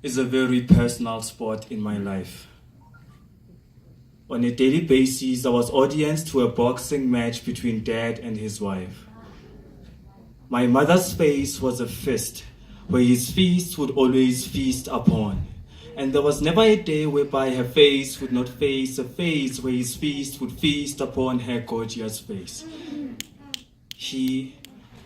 is a very personal spot in my life. On a daily basis, I was audience to a boxing match between dad and his wife. My mother's face was a fist, where his feast would always feast upon. And there was never a day whereby her face would not face a face where his feast would feast upon her gorgeous face. He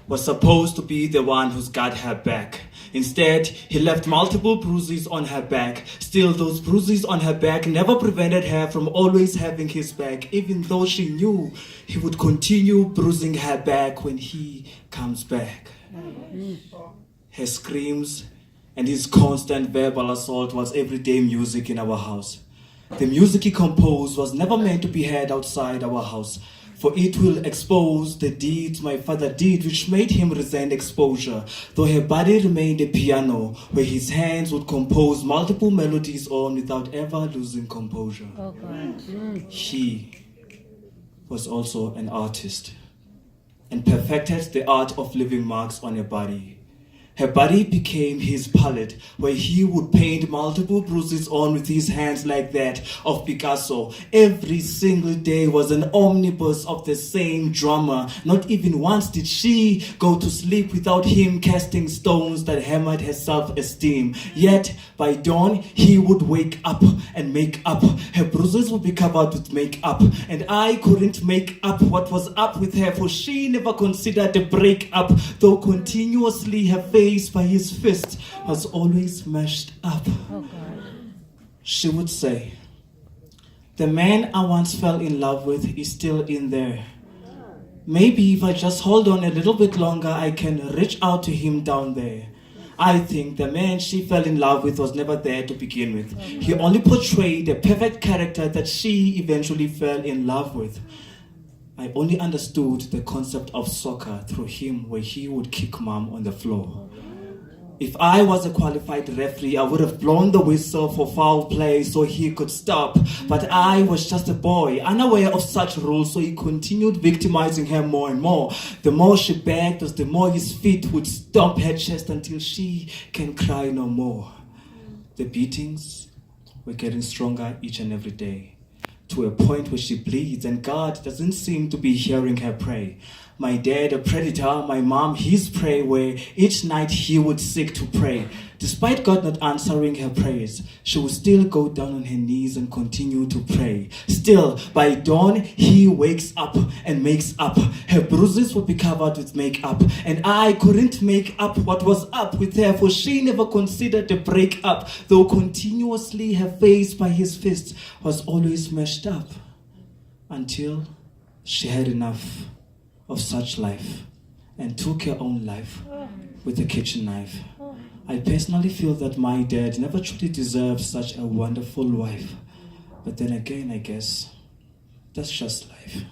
was supposed to be the one who's got her back. Instead, he left multiple bruises on her back. Still, those bruises on her back never prevented her from always having his back, even though she knew he would continue bruising her back when he comes back. Her screams and his constant verbal assault was everyday music in our house. The music he composed was never meant to be heard outside our house, for it will expose the deeds my father did, which made him resent exposure, though her body remained a piano, where his hands would compose multiple melodies on without ever losing composure. Oh God. He was also an artist and perfected the art of leaving marks on her body. Her body became his palette, where he would paint multiple bruises on with his hands like that of Picasso. Every single day was an omnibus of the same drama. Not even once did she go to sleep without him casting stones that hammered her self-esteem. Yet, by dawn, he would wake up and make up. Her bruises would be covered with makeup, and I couldn't make up what was up with her, for she never considered a breakup, though continuously her face by his fist was always mashed up. Oh God. She would say, "The man I once fell in love with is still in there. Maybe if I just hold on a little bit longer, I can reach out to him down there." I think the man she fell in love with was never there to begin with. He only portrayed a perfect character that she eventually fell in love with. I only understood the concept of soccer through him, where he would kick mom on the floor. If I was a qualified referee, I would have blown the whistle for foul play so he could stop. But I was just a boy, unaware of such rules, so he continued victimizing her more and more. The more she begged us, the more his feet would stomp her chest until she can cry no more. The beatings were getting stronger each and every day, to a point where she bleeds and God doesn't seem to be hearing her pray. My dad, a predator, my mom, his prey, where each night he would seek to pray. Despite God not answering her prayers, she would still go down on her knees and continue to pray. Still, by dawn, he wakes up and makes up. Her bruises would be covered with makeup, and I couldn't make up what was up with her, for she never considered a breakup, though continuously her face by his fist was always mashed up, until she had enough of such life and took her own life with a kitchen knife. I personally feel that my dad never truly deserved such a wonderful wife. But then again, I guess that's just life.